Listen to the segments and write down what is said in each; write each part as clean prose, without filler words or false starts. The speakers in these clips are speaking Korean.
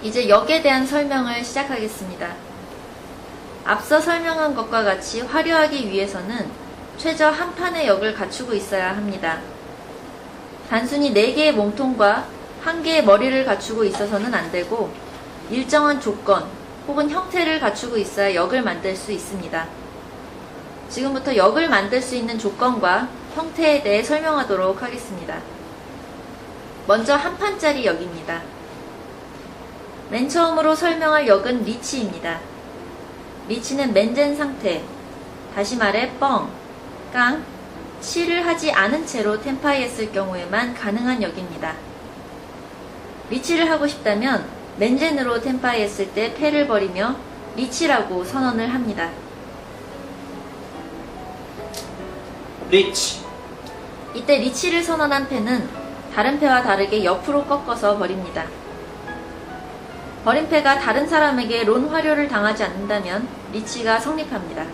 이제 역에 대한 설명을 시작하겠습니다. 앞서 설명한 것과 같이 화려하기 위해서는 최저 한 판의 역을 갖추고 있어야 합니다. 단순히 4개의 몸통과 1개의 머리를 갖추고 있어서는 안 되고 일정한 조건 혹은 형태를 갖추고 있어야 역을 만들 수 있습니다. 지금부터 역을 만들 수 있는 조건과 형태에 대해 설명하도록 하겠습니다. 먼저 한 판짜리 역입니다. 맨 처음으로 설명할 역은 리치입니다. 리치는 맨젠 상태, 다시 말해 뻥, 깡, 치를 하지 않은 채로 템파이했을 경우에만 가능한 역입니다. 리치를 하고 싶다면 맨젠으로 템파이했을 때 패를 버리며 리치라고 선언을 합니다. 리치. 이때 리치를 선언한 패는 다른 패와 다르게 옆으로 꺾어서 버립니다. 버린 패가 다른 사람에게 론 화료를 당하지 않는다면 리치가 성립합니다.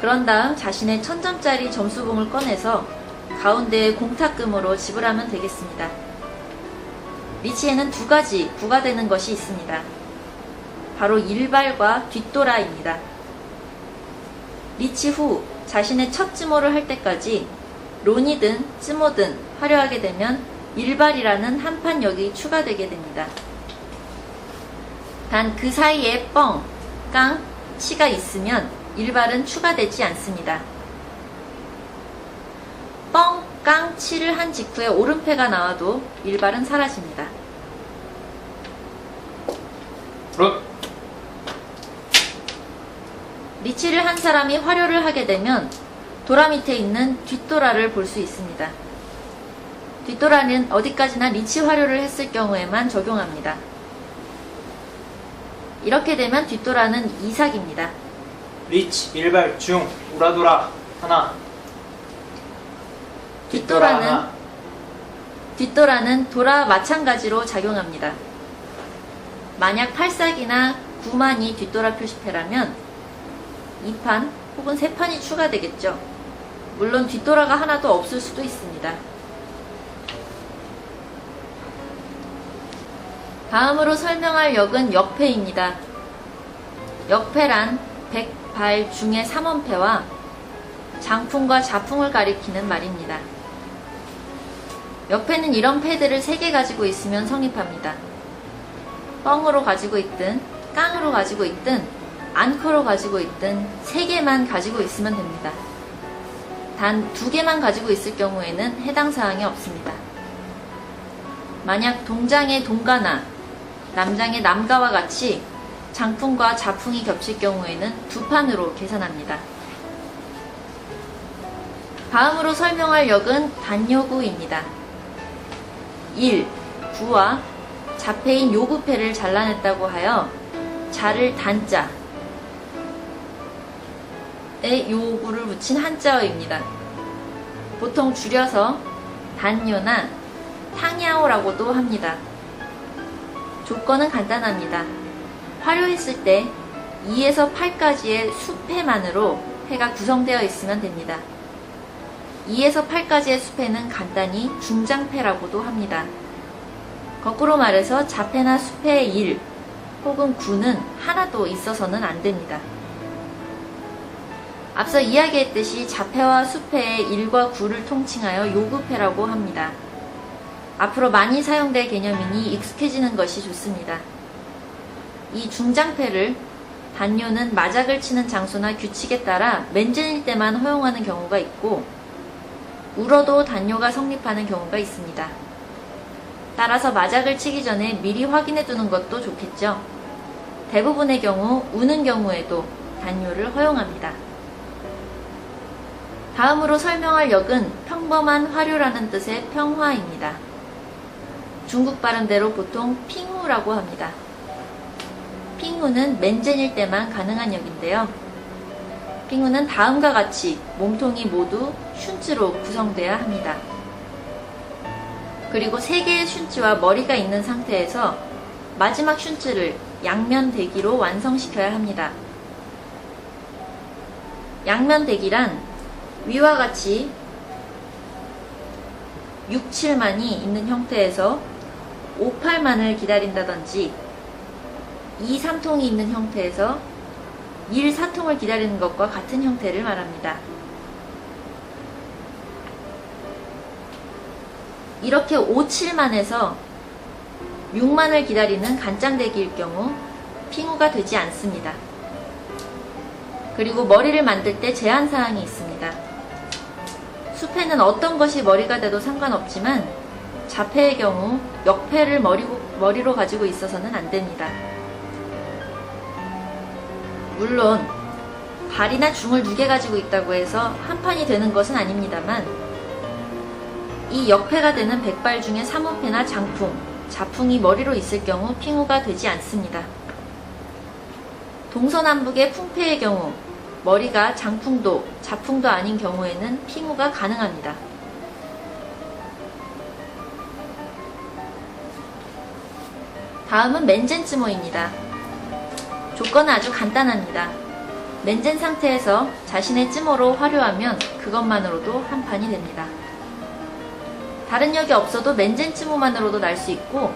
그런 다음 자신의 1000점짜리 점수봉을 꺼내서 가운데에 공탁금으로 지불하면 되겠습니다. 리치에는 2가지 부과되는 것이 있습니다. 바로 일발과 뒷돌아입니다. 리치 후 자신의 첫 쯔모를 할 때까지 론이든 쯔모든 화려하게 되면 일발이라는 한판 역이 추가되게 됩니다. 단 그 사이에 뻥, 깡, 치가 있으면 일발은 추가되지 않습니다. 뻥, 깡, 치를 한 직후에 오른패가 나와도 일발은 사라집니다. 굿. 리치를 한 사람이 화료를 하게 되면 도라 밑에 있는 뒷도라를 볼 수 있습니다. 뒷도라는 어디까지나 리치 화료를 했을 경우에만 적용합니다. 이렇게 되면 뒷도라는 이삭입니다. 리치, 일발, 중, 우라도라, 하나. 뒷도라는 도라 마찬가지로 작용합니다. 만약 8삭이나 9만이 뒷도라 표시패라면 2판 혹은 3판이 추가되겠죠. 물론 뒷도라가 하나도 없을 수도 있습니다. 다음으로 설명할 역은 역패입니다. 역패란 백발 중의 3원패와 장풍과 자풍을 가리키는 말입니다. 역패는 이런 패들을 3개 가지고 있으면 성립합니다. 뻥으로 가지고 있든 깡으로 가지고 있든 앙커로 가지고 있든 3개만 가지고 있으면 됩니다. 단 2개만 가지고 있을 경우에는 해당 사항이 없습니다. 만약 동장의 동가나 남장의 남가와 같이 장풍과 자풍이 겹칠 경우에는 2판으로 계산합니다. 다음으로 설명할 역은 단요구입니다. 1. 구와 자패인 요구패를 잘라냈다고 하여 자를 단자에 요구를 붙인 한자어입니다. 보통 줄여서 단요나 탕야오라고도 합니다. 조건은 간단합니다. 화료했을 때 2에서 8까지의 수패만으로 패가 구성되어 있으면 됩니다. 2에서 8까지의 수패는 간단히 중장패라고도 합니다. 거꾸로 말해서 자패나 수패의 1 혹은 9는 하나도 있어서는 안 됩니다. 앞서 이야기했듯이 자패와 수패의 1과 9를 통칭하여 요구패라고 합니다. 앞으로 많이 사용될 개념이니 익숙해지는 것이 좋습니다. 이 중장패를 단요는 마작을 치는 장소나 규칙에 따라 맨젠일 때만 허용하는 경우가 있고 울어도 단요가 성립하는 경우가 있습니다. 따라서 마작을 치기 전에 미리 확인해 두는 것도 좋겠죠. 대부분의 경우 우는 경우에도 단요를 허용합니다. 다음으로 설명할 역은 평범한 화료라는 뜻의 평화입니다. 중국 발음대로 보통 핑후라고 합니다. 핑후는 맨젠일 때만 가능한 역인데요. 핑후는 다음과 같이 몸통이 모두 슌츠로 구성돼야 합니다. 그리고 3개의 슌츠와 머리가 있는 상태에서 마지막 슌츠를 양면 대기로 완성시켜야 합니다. 양면 대기란 위와 같이 6, 7만이 있는 형태에서 5, 8만을 기다린다든지 2, 3통이 있는 형태에서 1, 4통을 기다리는 것과 같은 형태를 말합니다. 이렇게 5, 7만에서 6만을 기다리는 간장대기일 경우 핑후가 되지 않습니다. 그리고 머리를 만들 때 제한사항이 있습니다. 수패는 어떤 것이 머리가 돼도 상관없지만 자패의 경우 역패를 머리로 가지고 있어서는 안 됩니다. 물론 발이나 중을 2개 가지고 있다고 해서 한 판이 되는 것은 아닙니다만 이 역패가 되는 백발 중에 삼운패나 장풍, 자풍이 머리로 있을 경우 핑후가 되지 않습니다. 동서남북의 풍패의 경우 머리가 장풍도, 자풍도 아닌 경우에는 핑후가 가능합니다. 다음은 맨젠 쯔모입니다. 조건은 아주 간단합니다. 맨젠 상태에서 자신의 쯔모로 화려하면 그것만으로도 한 판이 됩니다. 다른 역이 없어도 맨젠 쯔모만으로도 날 수 있고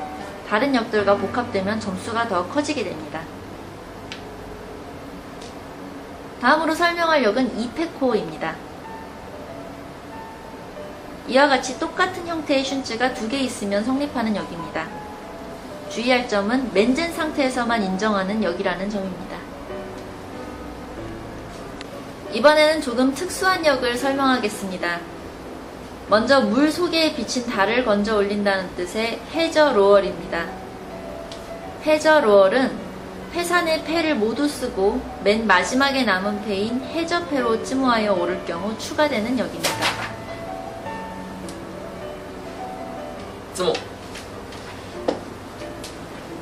다른 역들과 복합되면 점수가 더 커지게 됩니다. 다음으로 설명할 역은 이페코어입니다. 이와 같이 똑같은 형태의 슌즈가 2개 있으면 성립하는 역입니다. 주의할 점은 맨젠 상태에서만 인정하는 역이라는 점입니다. 이번에는 조금 특수한 역을 설명하겠습니다. 먼저 물 속에 비친 달을 건져 올린다는 뜻의 해저 로얼입니다. 해저 로얼은 패산의 패를 모두 쓰고 맨 마지막에 남은 패인 해저패로 쯔모하여 오를 경우 추가되는 역입니다. 쯔모.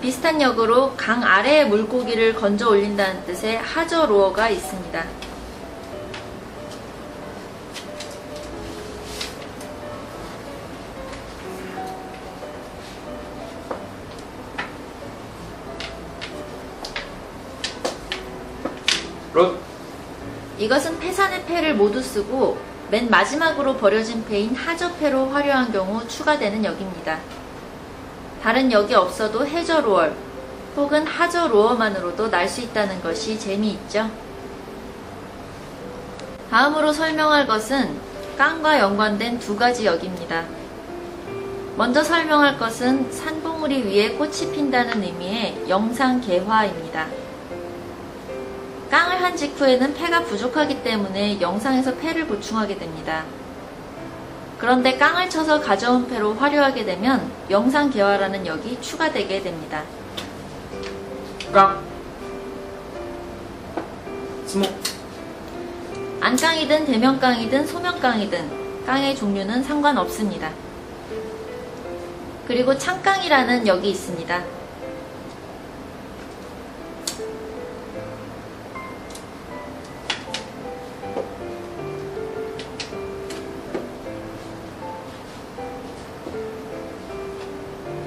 비슷한 역으로 강 아래의 물고기를 건져 올린다는 뜻의 하저 로어가 있습니다. 롯. 이것은 패산의 패를 모두 쓰고 맨 마지막으로 버려진 패인 하저패로 화려한 경우 추가되는 역입니다. 다른 역이 없어도 해저 로얼 혹은 하저 로어만으로도 날 수 있다는 것이 재미있죠. 다음으로 설명할 것은 깡과 연관된 2가지 역입니다. 먼저 설명할 것은 산봉우리 위에 꽃이 핀다는 의미의 영상개화입니다. 깡을 한 직후에는 패가 부족하기 때문에 영상에서 패를 보충하게 됩니다. 그런데 깡을 쳐서 가져온 패로 화려하게 되면 영상개화라는 역이 추가되게 됩니다. 깡. 쯔모. 안깡이든 대면깡이든 소면깡이든 깡의 종류는 상관없습니다. 그리고 창깡이라는 역이 있습니다.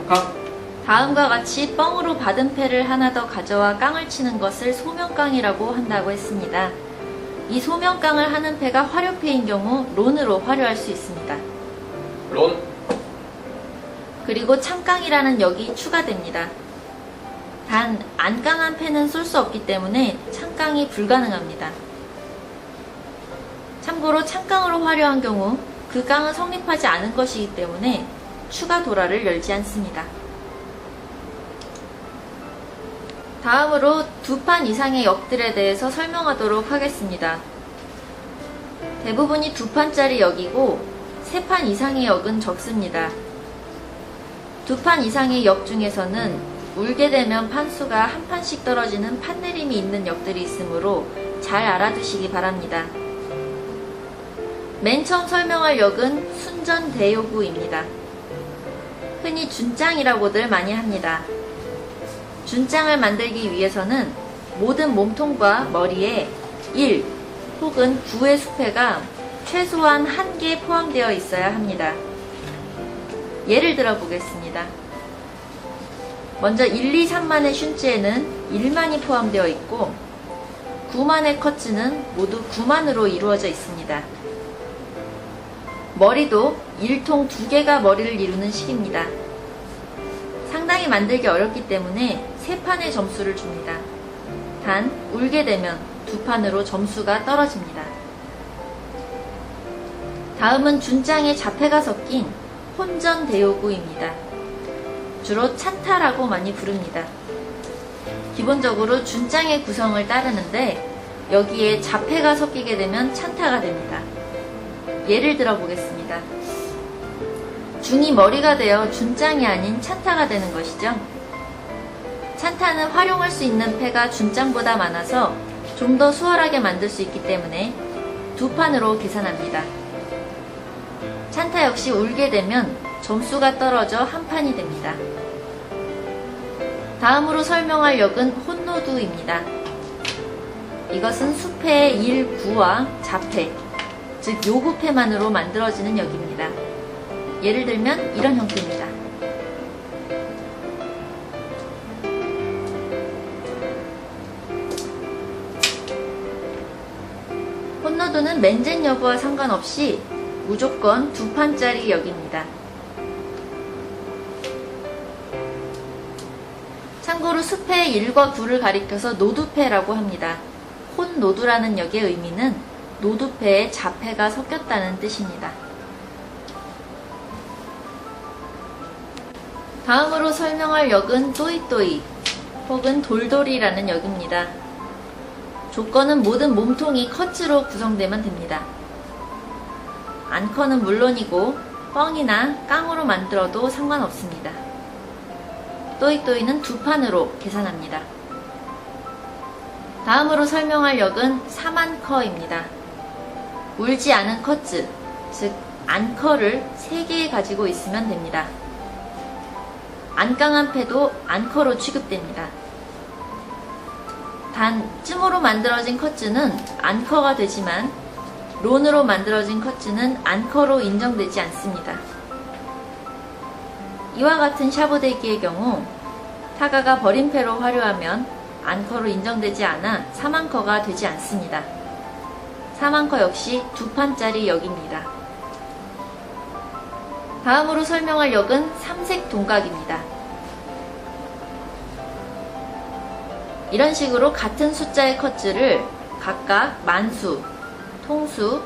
깡. 다음과 같이 뻥으로 받은 패를 하나 더 가져와 깡을 치는 것을 소면깡이라고 한다고 했습니다. 이 소면깡을 하는 패가 화려패인 경우 론으로 화려할 수 있습니다. 론. 그리고 창깡이라는 역이 추가됩니다. 단 안깡한 패는 쏠 수 없기 때문에 창깡이 불가능합니다. 참고로 창깡으로 화려한 경우 그 깡은 성립하지 않은 것이기 때문에 추가 도라를 열지 않습니다. 다음으로 2판 이상의 역들에 대해서 설명하도록 하겠습니다. 대부분이 2판짜리 역이고 3판 이상의 역은 적습니다. 2판 이상의 역 중에서는 울게 되면 판수가 한 판씩 떨어지는 판내림이 있는 역들이 있으므로 잘 알아두시기 바랍니다. 맨 처음 설명할 역은 순전대요구입니다. 흔히 준짱이라고들 많이 합니다. 준짱을 만들기 위해서는 모든 몸통과 머리에 1 혹은 9의 수패가 최소한 1개 포함되어 있어야 합니다. 예를 들어 보겠습니다. 먼저 1, 2, 3만의 슌즈에는 1만이 포함되어 있고 9만의 커츠는 모두 9만으로 이루어져 있습니다. 머리도 1통 2개가 머리를 이루는 식입니다. 상당히 만들기 어렵기 때문에 3판의 점수를 줍니다. 단 울게 되면 2판으로 점수가 떨어집니다. 다음은 준장에 자패가 섞인 혼전대요구입니다. 주로 찬타라고 많이 부릅니다. 기본적으로 준장의 구성을 따르는데 여기에 자패가 섞이게 되면 찬타가 됩니다. 예를 들어 보겠습니다. 중이 머리가 되어 준장이 아닌 찬타가 되는 것이죠. 찬타는 활용할 수 있는 패가 준장보다 많아서 좀 더 수월하게 만들 수 있기 때문에 2판으로 계산합니다. 찬타 역시 울게 되면 점수가 떨어져 1판이 됩니다. 다음으로 설명할 역은 혼노두입니다. 이것은 수패의 1, 9와 자패, 즉 요구패만으로 만들어지는 역입니다. 예를 들면 이런 형태입니다. 혼노두는 맨젠 여부와 상관없이 무조건 2판짜리 역입니다. 참고로 수패의 1과 9를 가리켜서 노두패라고 합니다. 혼노두라는 역의 의미는 노두패에 자패가 섞였다는 뜻입니다. 다음으로 설명할 역은 또이또이 혹은 돌돌이라는 역입니다. 조건은 모든 몸통이 커츠로 구성되면 됩니다. 안커는 물론이고 뻥이나 깡으로 만들어도 상관없습니다. 또이또이는 2판으로 계산합니다. 다음으로 설명할 역은 사만커입니다. 울지 않은 커츠, 즉 안커를 3개 가지고 있으면 됩니다. 안깡한 패도 안커로 취급됩니다. 단 쯤으로 만들어진 커츠는 안커가 되지만 론으로 만들어진 커츠는 안커로 인정되지 않습니다. 이와 같은 샤브대기의 경우 타가가 버린 패로 화려하면 안커로 인정되지 않아 3안커가 되지 않습니다. 3안커 역시 2판짜리 역입니다. 다음으로 설명할 역은 삼색 동각입니다. 이런 식으로 같은 숫자의 커츠를 각각 만수, 통수,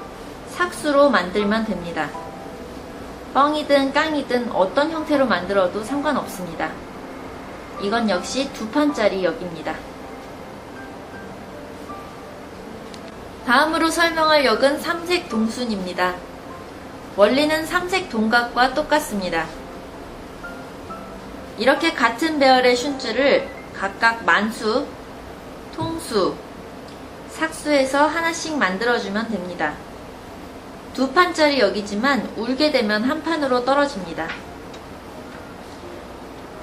삭수로 만들면 됩니다. 뻥이든 깡이든 어떤 형태로 만들어도 상관없습니다. 이건 역시 2판짜리 역입니다. 다음으로 설명할 역은 삼색 동순입니다. 원리는 삼색 동각과 똑같습니다. 이렇게 같은 배열의 슌줄을 각각 만수, 통수, 삭수해서 하나씩 만들어주면 됩니다. 2판짜리 역이지만 울게 되면 1판으로 떨어집니다.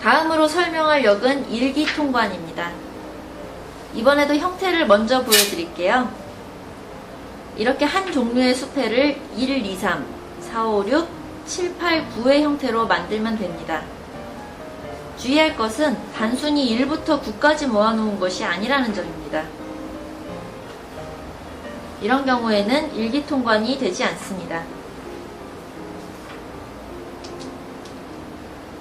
다음으로 설명할 역은 일기통관입니다. 이번에도 형태를 먼저 보여드릴게요. 이렇게 한 종류의 수패를 1, 2, 3, 4, 5, 6, 7, 8, 9의 형태로 만들면 됩니다. 주의할 것은 단순히 1부터 9까지 모아놓은 것이 아니라는 점입니다. 이런 경우에는 일기통관이 되지 않습니다.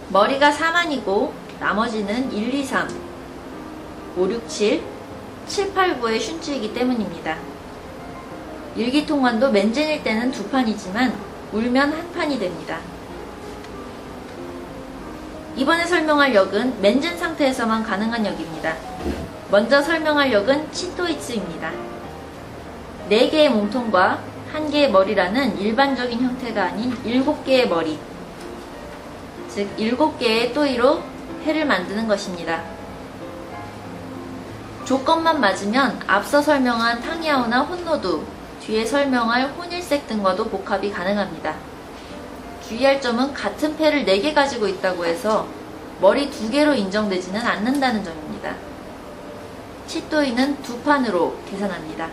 머리가 4만이고 나머지는 1, 2, 3, 5, 6, 7, 7, 8, 9의 슌츠이기 때문입니다. 일기통관도 맨젠일 때는 2판이지만 울면 1판이 됩니다. 이번에 설명할 역은 맨젠 상태에서만 가능한 역입니다. 먼저 설명할 역은 치토이츠입니다. 4개의 몸통과 1개의 머리라는 일반적인 형태가 아닌 7개의 머리, 즉 7개의 또이로 패를 만드는 것입니다. 조건만 맞으면 앞서 설명한 탕야오나 혼노두, 뒤에 설명할 혼일색 등과도 복합이 가능합니다. 주의할 점은 같은 패를 4개 가지고 있다고 해서 머리 2개로 인정되지는 않는다는 점입니다. 치또이는 2판으로 계산합니다.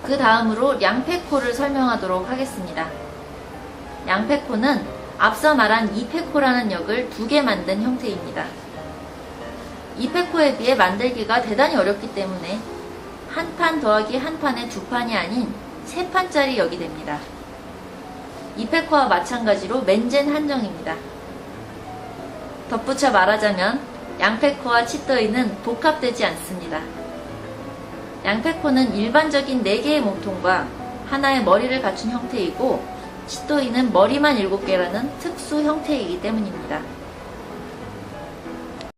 그 다음으로 양패코를 설명하도록 하겠습니다. 양패코는 앞서 말한 이패코라는 역을 2개 만든 형태입니다. 이패코에 비해 만들기가 대단히 어렵기 때문에 한 판 더하기 한 판의 2판이 아닌 3판짜리 역이 됩니다. 이패코와 마찬가지로 맨젠 한정입니다. 덧붙여 말하자면 양페코와 치또이는 복합되지 않습니다. 양페코는 일반적인 4개의 몸통과 하나의 머리를 갖춘 형태이고 치또이는 머리만 7개라는 특수 형태이기 때문입니다.